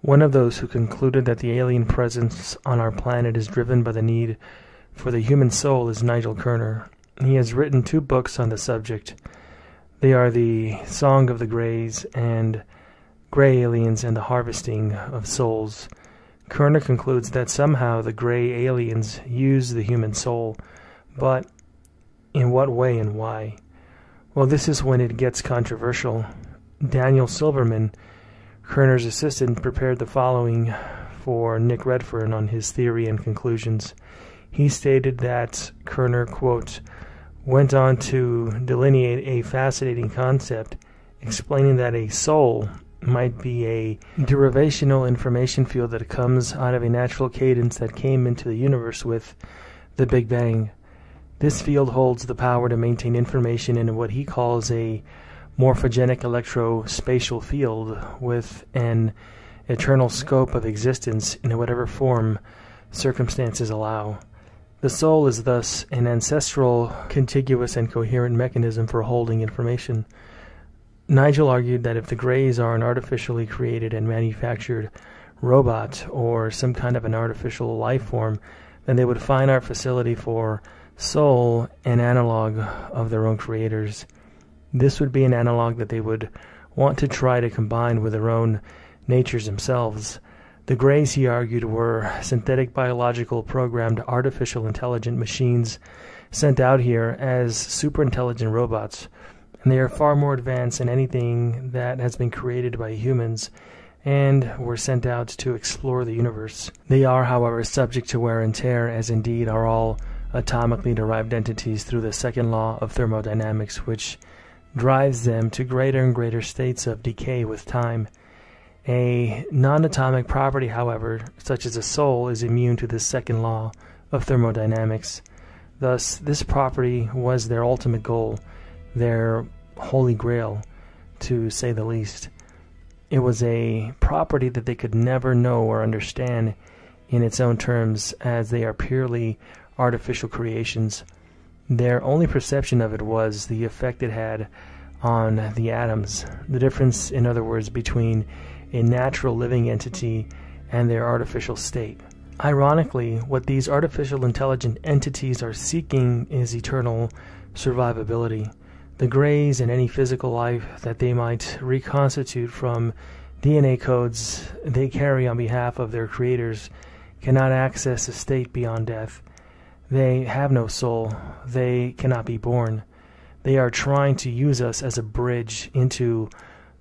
One of those who concluded that the alien presence on our planet is driven by the need for the human soul is Nigel Kerner. He has written 2 books on the subject. They are The Song of the Greys and Grey Aliens and the Harvesting of Souls. Kerner concludes that somehow the Grey aliens use the human soul, but in what way and why? Well, this is when it gets controversial. Daniel Silverman, Kerner's assistant, prepared the following for Nick Redfern on his theory and conclusions. He stated that Kerner, quote, went on to delineate a fascinating concept, explaining that a soul might be a derivational information field that comes out of a natural cadence that came into the universe with the Big Bang. This field holds the power to maintain information in what he calls a morphogenic electrospatial field with an eternal scope of existence in whatever form circumstances allow. The soul is thus an ancestral, contiguous, and coherent mechanism for holding information. Nigel argued that if the Greys are an artificially created and manufactured robot or some kind of an artificial life form, then they would find our facility for soul an analog of their own creators. This would be an analog that they would want to try to combine with their own natures themselves. The Greys, he argued, were synthetic biological programmed artificial intelligent machines sent out here as superintelligent robots, and they are far more advanced than anything that has been created by humans and were sent out to explore the universe. They are, however, subject to wear and tear, as indeed are all atomically derived entities, through the second law of thermodynamics, which drives them to greater and greater states of decay with time. A non-atomic property, however, such as a soul, is immune to this second law of thermodynamics. Thus, this property was their ultimate goal, their holy grail, to say the least. It was a property that they could never know or understand in its own terms, as they are purely artificial creations. Their only perception of it was the effect it had on the atoms, the difference, in other words, between a natural living entity and their artificial state. Ironically, what these artificial intelligent entities are seeking is eternal survivability. The Greys and any physical life that they might reconstitute from DNA codes they carry on behalf of their creators cannot access a state beyond death. They have no soul. They cannot be born. They are trying to use us as a bridge into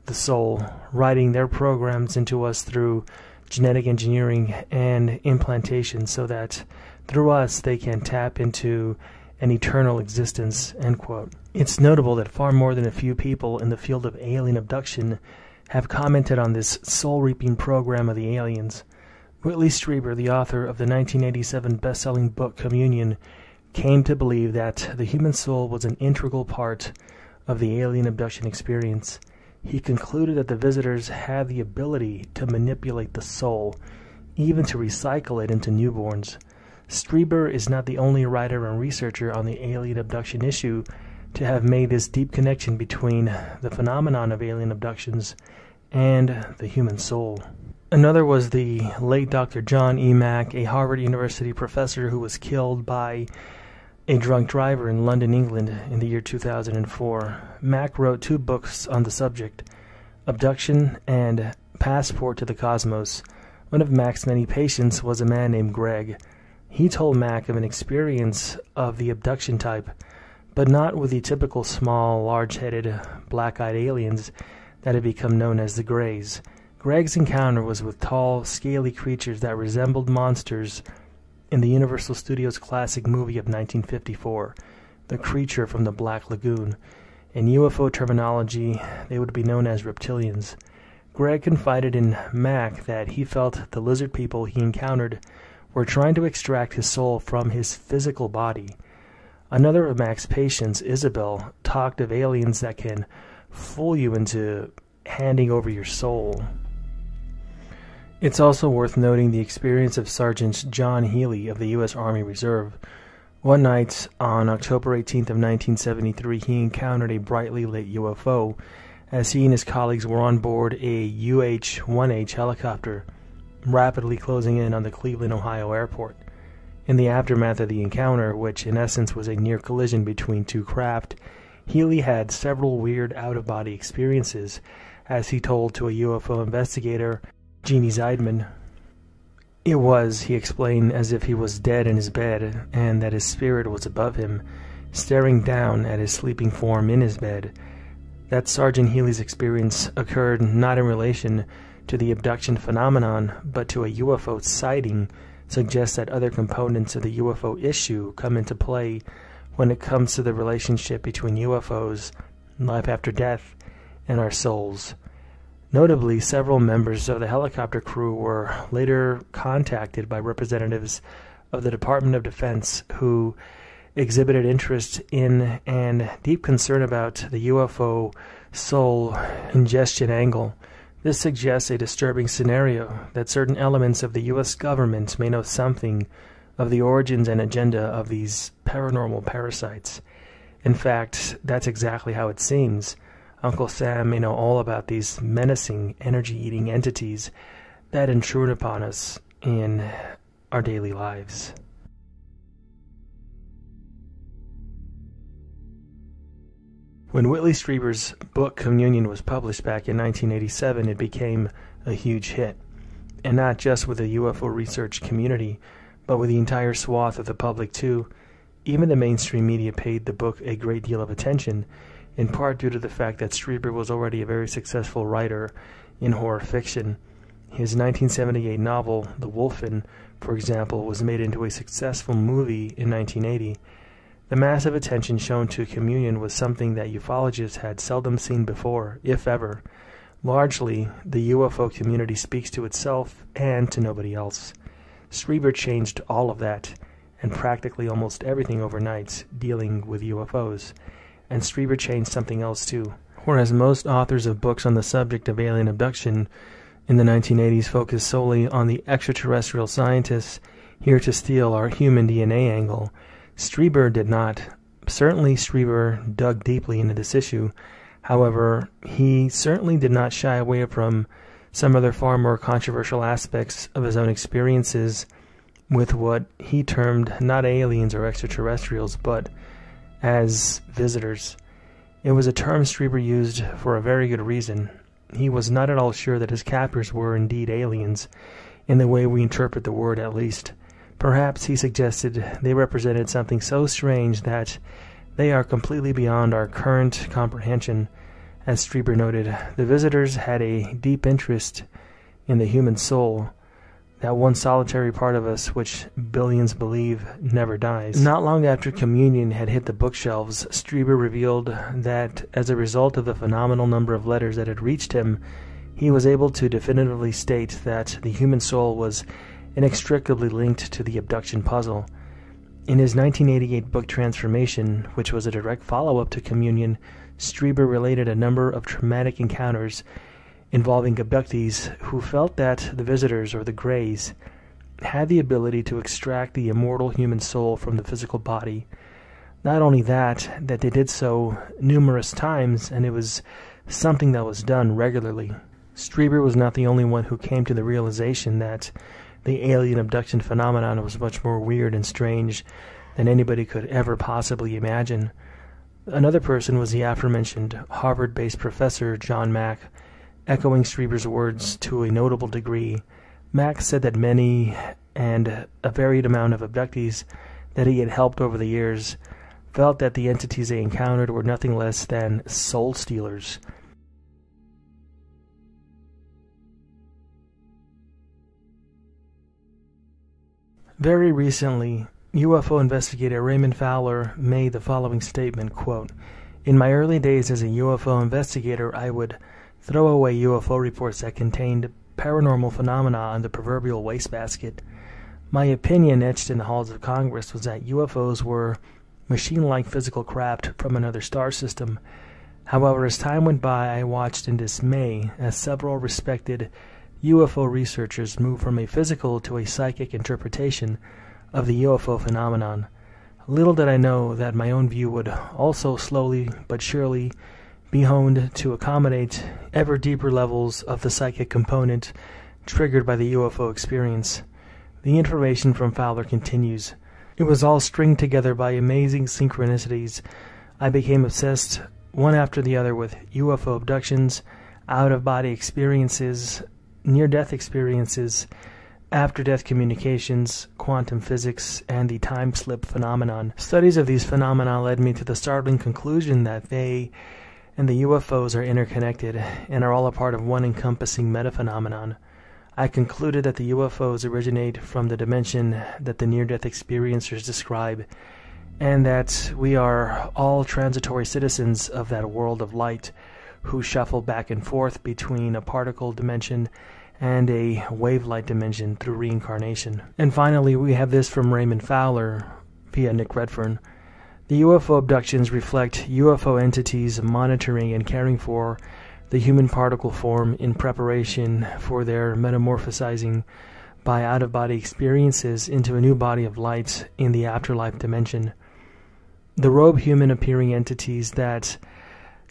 the soul, writing their programs into us through genetic engineering and implantation so that through us they can tap into an eternal existence, end quote. It's notable that far more than a few people in the field of alien abduction have commented on this soul-reaping program of the aliens. Whitley Strieber, the author of the 1987 best-selling book Communion, came to believe that the human soul was an integral part of the alien abduction experience. He concluded that the visitors had the ability to manipulate the soul, even to recycle it into newborns. Strieber is not the only writer and researcher on the alien abduction issue to have made this deep connection between the phenomenon of alien abductions and the human soul. Another was the late Dr. John E. Mack, a Harvard University professor who was killed by a drunk driver in London, England in the year 2004. Mack wrote 2 books on the subject, Abduction and Passport to the Cosmos. One of Mack's many patients was a man named Greg. He told Mack of an experience of the abduction type, but not with the typical small, large-headed, black-eyed aliens that had become known as the Greys. Greg's encounter was with tall, scaly creatures that resembled monsters in the Universal Studios classic movie of 1954, The Creature from the Black Lagoon. In UFO terminology, they would be known as reptilians. Greg confided in Mack that he felt the lizard people he encountered were trying to extract his soul from his physical body. Another of Mack's patients, Isabel, talked of aliens that can fool you into handing over your soul. It's also worth noting the experience of Sergeant John Healy of the U.S. Army Reserve. One night, on October 18th of 1973, he encountered a brightly lit UFO as he and his colleagues were on board a UH-1H helicopter. rapidly closing in on the Cleveland, Ohio airport. In the aftermath of the encounter, which in essence was a near collision between two craft, Healy had several weird out-of-body experiences, as he told to a UFO investigator, Jeannie Zeidman. It was, he explained, as if he was dead in his bed, and that his spirit was above him, staring down at his sleeping form in his bed. That Sergeant Healy's experience occurred not in relation to the abduction phenomenon, but to a UFO sighting, suggests that other components of the UFO issue come into play when it comes to the relationship between UFOs, life after death, and our souls. Notably, several members of the helicopter crew were later contacted by representatives of the Department of Defense who exhibited interest in and deep concern about the UFO soul ingestion angle. This suggests a disturbing scenario that certain elements of the U.S. government may know something of the origins and agenda of these paranormal parasites. In fact, that's exactly how it seems. Uncle Sam may know all about these menacing, energy-eating entities that intrude upon us in our daily lives. When Whitley Strieber's book Communion was published back in 1987, it became a huge hit, and not just with the UFO research community, but with the entire swath of the public too. Even the mainstream media paid the book a great deal of attention, in part due to the fact that Strieber was already a very successful writer in horror fiction. His 1978 novel, The Wolfen, for example, was made into a successful movie in 1980. The massive attention shown to Communion was something that ufologists had seldom seen before, if ever. Largely, the UFO community speaks to itself and to nobody else. Strieber changed all of that, and practically almost everything overnight dealing with UFOs. And Strieber changed something else too. Whereas most authors of books on the subject of alien abduction in the 1980s focused solely on the extraterrestrial scientists here to steal our human DNA angle, Strieber did not. Certainly Strieber dug deeply into this issue. However, he certainly did not shy away from some other far more controversial aspects of his own experiences with what he termed not aliens or extraterrestrials, but as visitors. It was a term Strieber used for a very good reason. He was not at all sure that his captors were indeed aliens, in the way we interpret the word at least. Perhaps, he suggested, they represented something so strange that they are completely beyond our current comprehension. As Strieber noted, the visitors had a deep interest in the human soul, that one solitary part of us which billions believe never dies. Not long after Communion had hit the bookshelves, Strieber revealed that as a result of the phenomenal number of letters that had reached him, he was able to definitively state that the human soul was inextricably linked to the abduction puzzle. In his 1988 book Transformation, which was a direct follow-up to Communion, Strieber related a number of traumatic encounters involving abductees who felt that the visitors, or the Greys, had the ability to extract the immortal human soul from the physical body. Not only that they did so numerous times, and it was something that was done regularly. Strieber was not the only one who came to the realization that the alien abduction phenomenon was much more weird and strange than anybody could ever possibly imagine. Another person was the aforementioned Harvard-based professor John Mack. Echoing Strieber's words to a notable degree, Mack said that many and a varied amount of abductees that he had helped over the years felt that the entities they encountered were nothing less than soul stealers. Very recently, UFO investigator Raymond Fowler made the following statement, quote, "In my early days as a UFO investigator, I would throw away UFO reports that contained paranormal phenomena in the proverbial wastebasket. My opinion, etched in the halls of Congress, was that UFOs were machine-like physical craft from another star system. However, as time went by, I watched in dismay as several respected UFO researchers moved from a physical to a psychic interpretation of the UFO phenomenon. Little did I know that my own view would also slowly but surely be honed to accommodate ever deeper levels of the psychic component triggered by the UFO experience. The information from Fowler continues. It was all stringed together by amazing synchronicities. I became obsessed one after the other with UFO abductions, out-of-body experiences, near-death experiences, after-death communications, quantum physics, and the time-slip phenomenon. Studies of these phenomena led me to the startling conclusion that they and the UFOs are interconnected and are all a part of one encompassing metaphenomenon. I concluded that the UFOs originate from the dimension that the near-death experiencers describe, and that we are all transitory citizens of that world of light who shuffle back and forth between a particle dimension and a wave-light dimension through reincarnation. And finally, we have this from Raymond Fowler via Nick Redfern. The UFO abductions reflect UFO entities monitoring and caring for the human particle form in preparation for their metamorphosizing by out-of-body experiences into a new body of light in the afterlife dimension. The robe human appearing entities that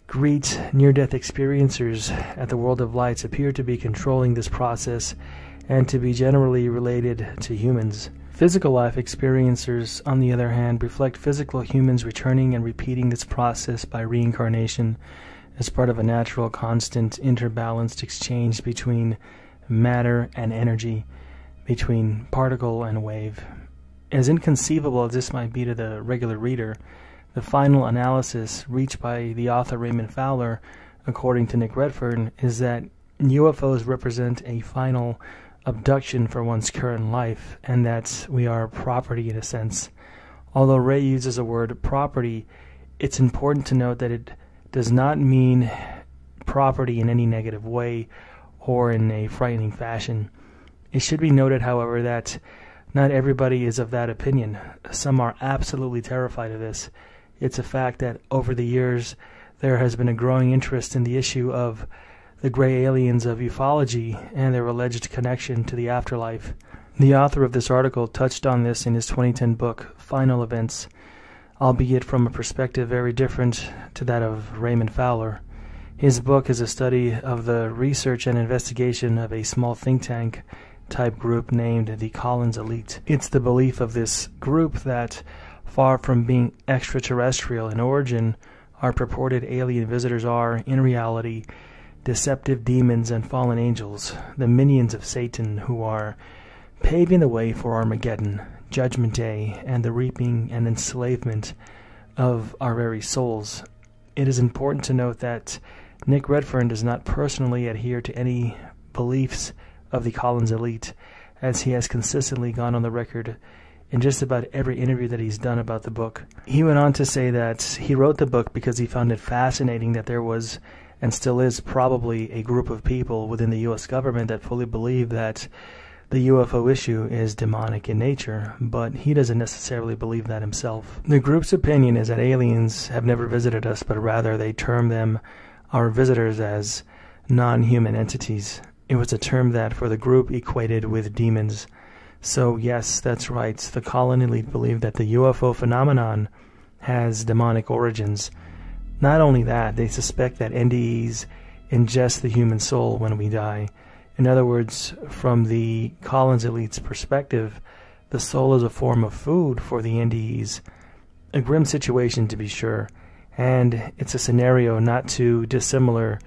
greet near-death experiencers at the world of lights appear to be controlling this process and to be generally related to humans. Physical life experiencers, on the other hand, reflect physical humans returning and repeating this process by reincarnation as part of a natural, constant, interbalanced exchange between matter and energy, between particle and wave. As inconceivable as this might be to the regular reader, the final analysis reached by the author Raymond Fowler, according to Nick Redfern, is that UFOs represent a final abduction for one's current life, and that we are property in a sense. Although Ray uses the word property, it's important to note that it does not mean property in any negative way or in a frightening fashion. It should be noted, however, that not everybody is of that opinion. Some are absolutely terrified of this. It's a fact that over the years there has been a growing interest in the issue of the gray aliens of ufology and their alleged connection to the afterlife. The author of this article touched on this in his 2010 book, Final Events, albeit from a perspective very different to that of Raymond Fowler. His book is a study of the research and investigation of a small think tank type group named the Collins Elite. It's the belief of this group that, far from being extraterrestrial in origin, our purported alien visitors are, in reality, deceptive demons and fallen angels, the minions of Satan, who are paving the way for Armageddon, Judgment Day, and the reaping and enslavement of our very souls. It is important to note that Nick Redfern does not personally adhere to any beliefs of the Collins Elite, as he has consistently gone on the record in just about every interview that he's done about the book. He went on to say that he wrote the book because he found it fascinating that there was, and still is, probably a group of people within the U.S. government that fully believe that the UFO issue is demonic in nature, but he doesn't necessarily believe that himself. The group's opinion is that aliens have never visited us, but rather they term them, our visitors, as non-human entities. It was a term that, for the group, equated with demons. So yes, that's right, the Collin Elite believe that the UFO phenomenon has demonic origins. Not only that, they suspect that NDEs ingest the human soul when we die. In other words, from the Collins Elite's perspective, the soul is a form of food for the NDEs. A grim situation, to be sure, and it's a scenario not too dissimilar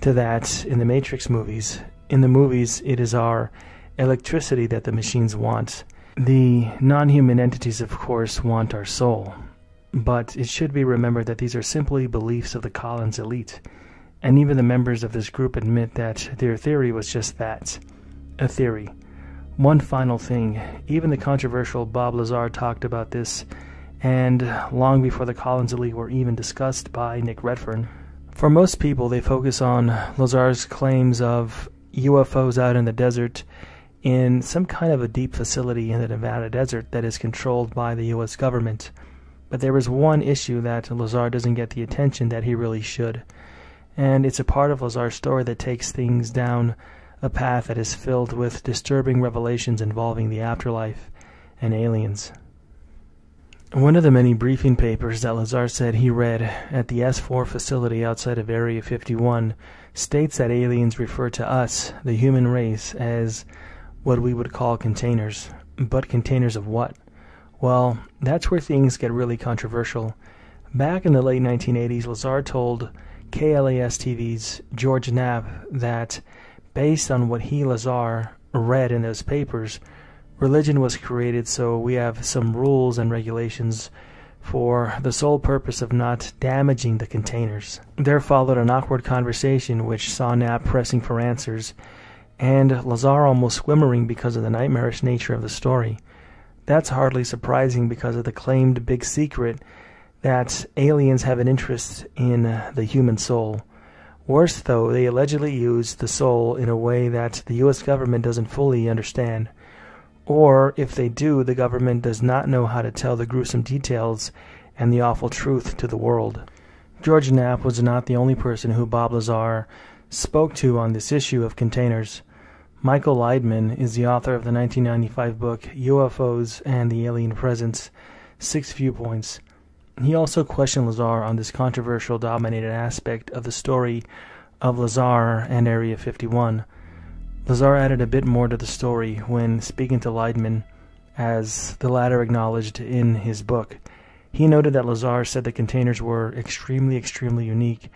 to that in the Matrix movies. In the movies, it is our electricity that the machines want. The non-human entities, of course, want our soul. But it should be remembered that these are simply beliefs of the Collins Elite, and even the members of this group admit that their theory was just that, a theory. One final thing, even the controversial Bob Lazar talked about this, and long before the Collins Elite were even discussed by Nick Redfern. For most people, they focus on Lazar's claims of UFOs out in the desert in some kind of a deep facility in the Nevada desert that is controlled by the U.S. government. But there is one issue that Lazar doesn't get the attention that he really should. And it's a part of Lazar's story that takes things down a path that is filled with disturbing revelations involving the afterlife and aliens. One of the many briefing papers that Lazar said he read at the S4 facility outside of Area 51 states that aliens refer to us, the human race, as what we would call containers. But containers of what? Well, that's where things get really controversial. Back in the late 1980s, Lazar told KLAS-TV's George Knapp that, based on what he, Lazar, read in those papers, religion was created so we have some rules and regulations for the sole purpose of not damaging the containers. There followed an awkward conversation which saw Knapp pressing for answers, and Lazar almost swimmering because of the nightmarish nature of the story. That's hardly surprising because of the claimed big secret that aliens have an interest in the human soul. Worse, though, they allegedly use the soul in a way that the U.S. government doesn't fully understand. Or, if they do, the government does not know how to tell the gruesome details and the awful truth to the world. George Knapp was not the only person who Bob Lazar spoke to on this issue of containers. Michael Leidman is the author of the 1995 book UFOs and the Alien Presence, 6 Viewpoints. He also questioned Lazar on this controversial dominated aspect of the story of Lazar and Area 51. Lazar added a bit more to the story when speaking to Leidman, as the latter acknowledged in his book. He noted that Lazar said the containers were extremely unique,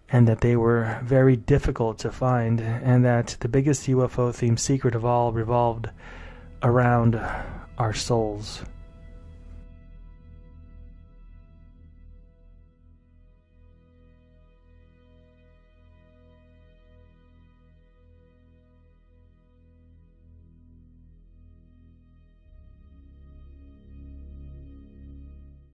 and that they were very difficult to find, and that the biggest UFO-themed secret of all revolved around our souls.